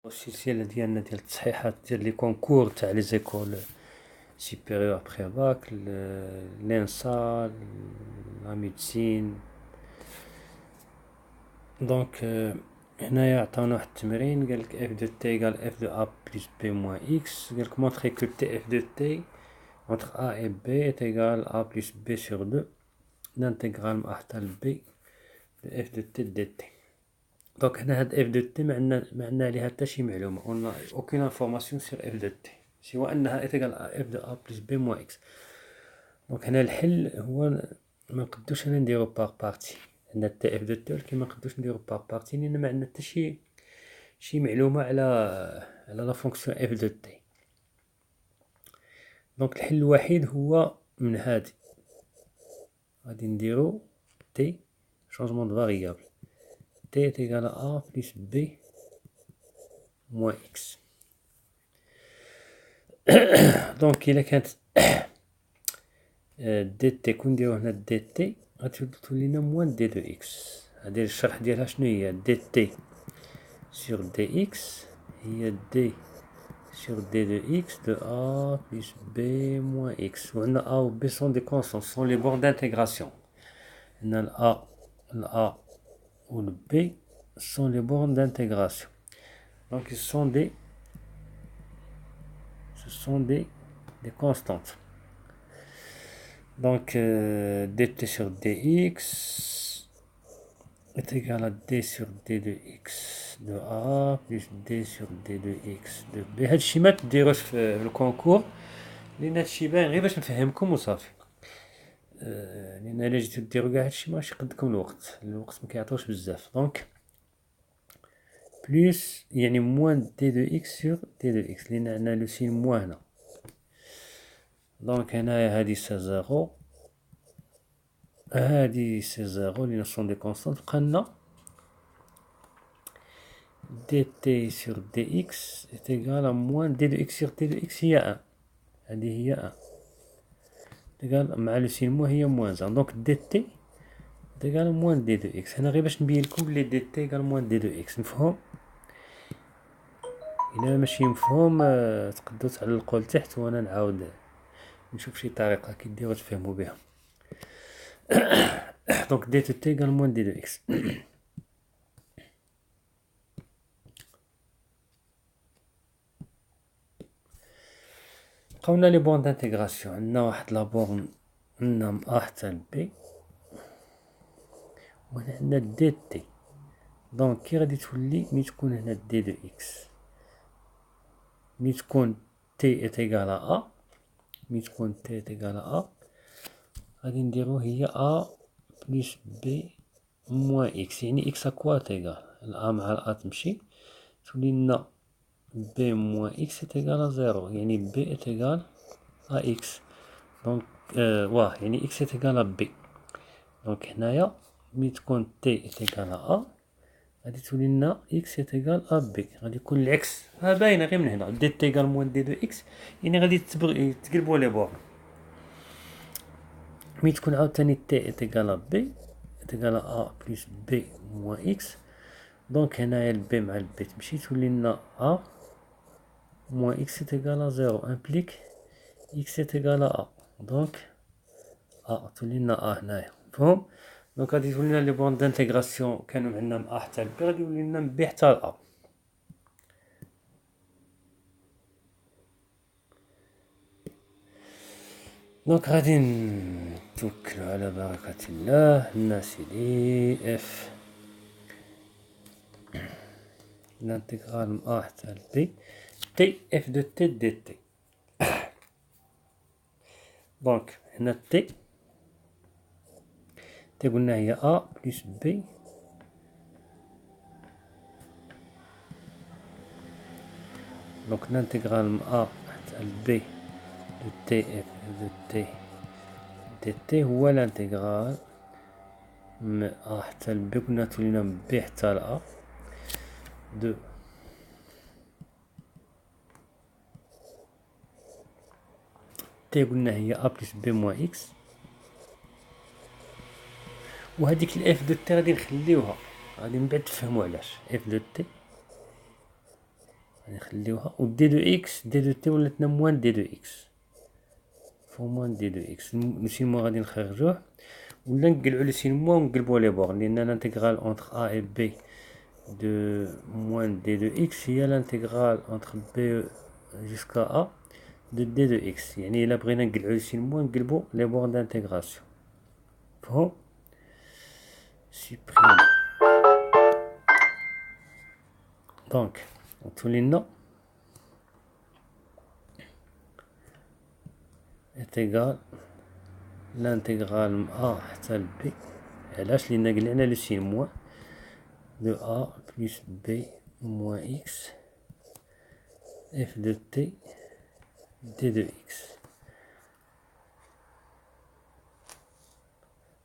السلسلة ديالنا ديال التصحيحات ديال لي كونكور تاع لي زيكول سوبيريور ابخي باك، لانسا، لا ميديسين. دونك هنايا عطاونا واحد التمرين، قالك اف دو تي ايكال اف دو ا بلس بي موان اكس. قالك مونطخي كو تي اف دو تي entre a et b est égal à a plus b sur 2 l'intégrale من a حتى ل b de f de t dt. دونك هنا هاد اف دو تي معنا عليها حتى شي معلومة، on a aucune information sur f de t سوى انها égal à f de a plus b moins x. دونك هنا الحل هو منقدوش هنا نديرو باغ بارتي، عندنا تي اف دو تي ولكن منقدوش نديرو باغ بارتي لان معندنا حتى شي معلومة على لا فونكسيون اف دو تي. دونك الحل الوحيد هو من هادي، غادي نديرو تي changement de variable t est égal à a plus b moins x. دونك إلا كانت دي تي كون نديرو هنا دي تي غتولي لنا موان دي دو اكس. هادي الشرح ديالها شنو هي؟ دي تي سور دي اكس هي دي sur d de x de a plus b moins x. وعندنا a و b sont des constants, ce sont les bornes d'intégration. عندنا ال a ou le b sont les bornes d'intégration. Donc ce sont des constantes. Donc dt sur dx est égal à d sur d de x de a plus d sur d de x de b. هادشي ما تديروش في الكونكور لان هادشي باين غير باش نفهمكم وصافي، لان الا جيتو ديرو كاع هادشي ماشي يقدكم الوقت ما كيعطيوش بزاف. دونك بلس يعني موان دي دو اكس سور دي دو اكس لان عندنا لو سين موان هنا. دونك هنايا هادي سي زيرو، هادي سي زيرو لان سون دي كونستانت. بقالنا dt sur dx est égal à moins d de x sur t de x هي 1. هذه هي 1 égal مع لو سين مو هي موان 1. دونك dt est égal à moins d de x. هنا غير باش نبين لكم بلي dt égal à moins d de x. مفهوم؟ إلا ماشي مفهوم تقدروا تعلقوا لتحت وانا نعاود نشوف شي طريقة كيديروا تفهموا بها. دونك d de t égal à moins d de x. قلنا لي بورن دانتيغراسيون، عندنا واحد لا بورن عندنا من ا حتى ل بي وهنا عندنا دي تي. دونك كي غادي تولي مي تكون هنا دي دو اكس، مي تكون تي ات ايكال ا، مي تكون تي ات ايكال ا غادي نديرو هي ا بلس بي موان اكس. يعني اكس اكوا تيكال الأ مع الأ تمشي تولي لنا بي موان اكس تيكال زيرو، يعني بي تيكال ا اكس. دونك واه يعني اكس تيكال بي. دونك هنايا مي تكون تي تيكال ا غادي تولي لنا اكس تيكال ا بي، غادي يكون العكس. ها باينه غير من هنا دي تيكال موان دي دو اكس، يعني غادي تقلبوا لي بور. مي تكون عاوتاني تي تيكال بي تيكال ا بلس بي موان اكس. دونك هنايا البي مع البي تمشي تولي لنا ا موان اكس تيكال زيرو امبليك اكس تيكال ا. دونك ا تولي لنا ا هنايا. مفهوم؟ دونك غادي تولي لنا لي بون دانتيغراسيون كانوا عندنا من ا حتى ل بي غادي يولي لنا من بي حتى ل ا. دونك غادي نتوكلوا على بركة الله. الناس لي اف الانتيغرال من ا حتى ل بي تي اف دو تي دي تي. دونك هنا تي قلنا هي ا بلس بي دونك الانتيغرال من ا حتى ل بي دو تي اف دو تي دي تي هو الانتيغرال من ا حتى ل بي قلنا تولينا من بي حتى ل ا دو تي قلنا هي ا بلس بي موان اكس. وهذيك الاف دو تي غادي نخليوها، غادي من بعد تفهموا علاش اف دو تي نخليوها و دي دو اكس دي دو تي ولاتنا موان دي دو اكس فو موان دي دو اكس. لو سين موان غادي نخرجوه ولا نقلعو لو سين موان ونقلبو لي بور، لان الانتيغرال اونتر ا اي بي دو موان دي دو اكس هي الانتيغرال اونتر بي جوسكا ا دو دي دو اكس. يعني الا بغينا نقلعو لو سين موان نقلبو لي بور دانتيغراسيون. فهم؟ سوبريم. دونك تولي لنا est égal l'intégrale من A حتى ل B. علاش؟ لأن قلعنا لو سين موان de A plus B moins X f de T d de X.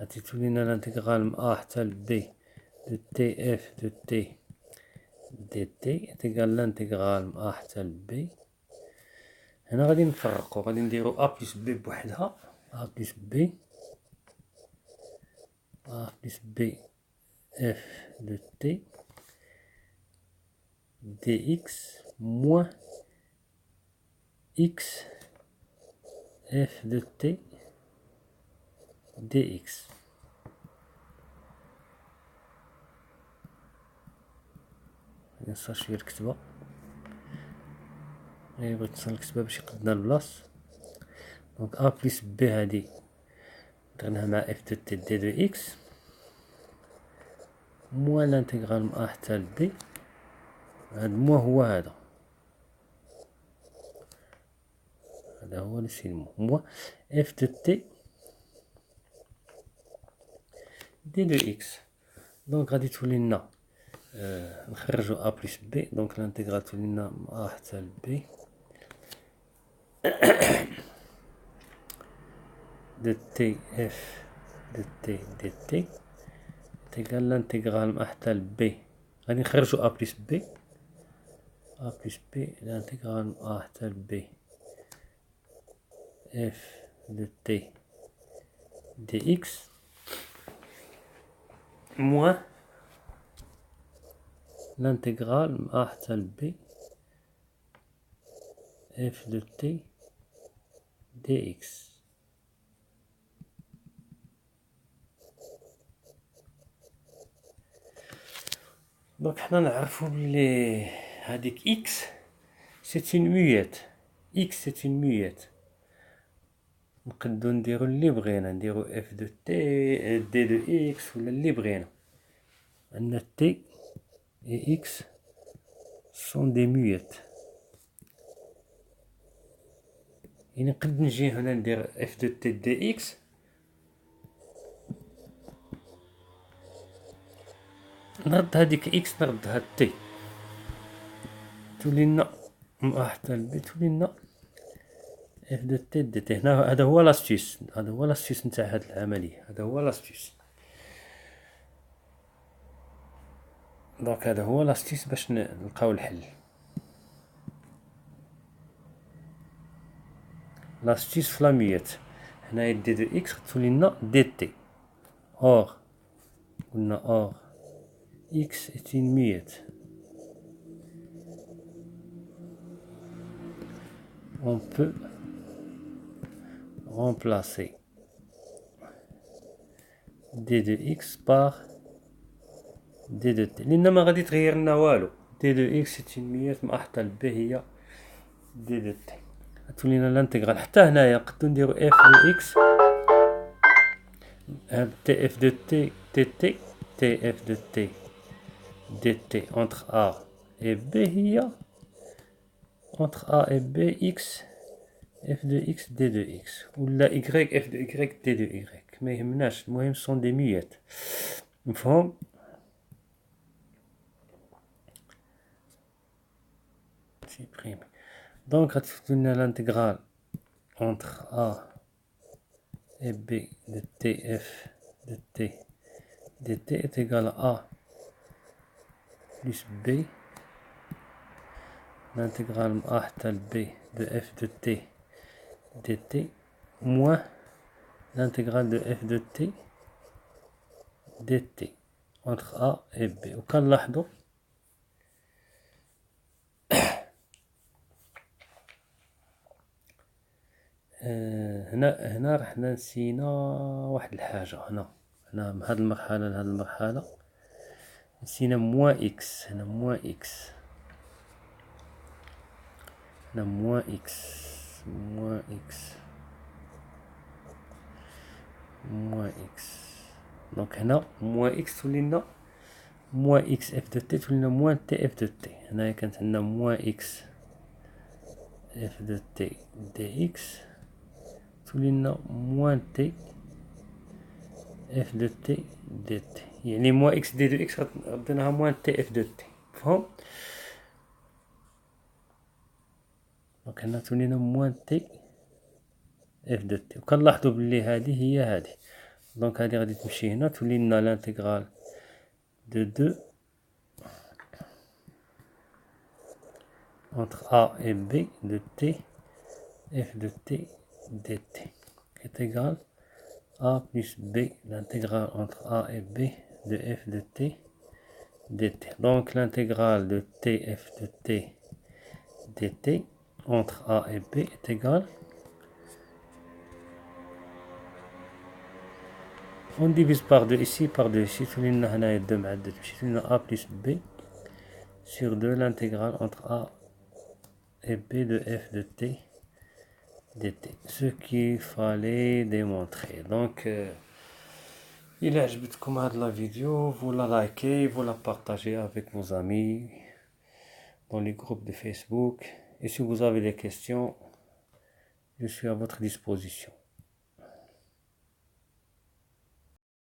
غادي تولي لنا الانتيغرال من A حتى ل B de T f de T dt est égal l'intégrale من A حتى ل B. هنا غادي نفرقو، غادي نديرو A plus B بوحدها، A plus B A plus B f de T dx moins x f de T dx. ننسى شوية الكتبة، غير بغيت نصل الكتبة باش يقدنا البلاص. دونك A plus B هادي درناها مع f de T d de x موان الانتيغرال من A حتى ل B. هاد موان هو هذا هو لو سين موان f de T d de x. دونك غادي تولي لنا نخرجو A plus B. دونك الانتيغرال تولي لنا من A حتى ل B de T f de T dt تيقال الانتيغرال من A حتى ل B. غادي نخرجو A plus B A plus B الانتيغرال من A حتى ل B f de T dx moins l'intégrale من A حتى ل B f de T dx. دونك حنا نعرفو بلي هاديك اكس سي اون ميات، اكس سي اون ميات. نقدو نديرو اللي بغينا، نديرو اف دو تي دي دو اكس ولا اللي بغينا. عندنا تي اي اكس سون دي ميات، يعني نقد نجي هنا ندير اف دو تي دي اكس نرد هاديك اكس نرد هاد تي تولي لنا من حتى ل بي تولي لنا اف دو تي دي تي. هنا هذا هو لاستيس، هذا هو لاستيس نتاع هاد العملية، هذا هو لاستيس. دونك هذا هو لاستيس باش نلقاو الحل. لاستيس فلاميات هنايا دي دو اكس تولي لنا دي تي. اور قلنا اور اكس est une muette. On peut remplacer d de x par d de t لأن ما غادي تغير لنا والو. d de x c'est une muette من A حتى ل B هي d de t. تولي لنا الانتيغرال حتى هنايا نقدو نديرو f de x t f de t dt t f de t dt entre A et B هي entre A et B x f de x d de x ولا y f de y d de y ما يهمناش، المهم سون دي ميات. مفهوم؟ سيبريمي. دونك غتفتح لنا الانتيغرال entre A et B de tf de t dt est égal à A plus B l'intégrale من A حتى ل B de f de t dt moins l'intégrale de f de t dt entre A et B. وكنلاحظوا هنا رحنا نسينا واحد الحاجة. هنا من هاد المرحلة لهاد المرحلة نسينا موان إكس. هنا موان إكس، هنا موان إكس، موان إكس، موان إكس. دونك هنا موان إكس تولينا موان إكس إف دو تي تولينا موان تي إف دو تي. هنايا كانت عندنا موان إكس إف دو تي دي إكس تولينا موان تي إف دو تي دي تي، يعني موان إكس دي دو إكس رديناها موان تي إف دو تي. مفهوم؟ دونك هنا تولينا موان تي إف دو تي، وكنلاحظو بلي هادي هي هادي. دونك هادي غادي تمشي هنا تولي لنا لانتيغرال دو entre A et B de T f de T dt est égal à plus B, l'intégrale entre A et B de f de T dt. Donc l'intégrale de Tf de T dt entre A et B est égal, on divise par 2 ici, par 2 ici, tout le 2 مع 2 تمشي لنا A plus B sur 2 l'intégrale entre A et B de f de T dt, ce qu'il fallait démontrer. Donc il a عجبتكم هاد la vidéo, vous la likez, vous la partagez avec vos amis dans les groupes de Facebook, et si vous avez des questions, je suis à votre disposition.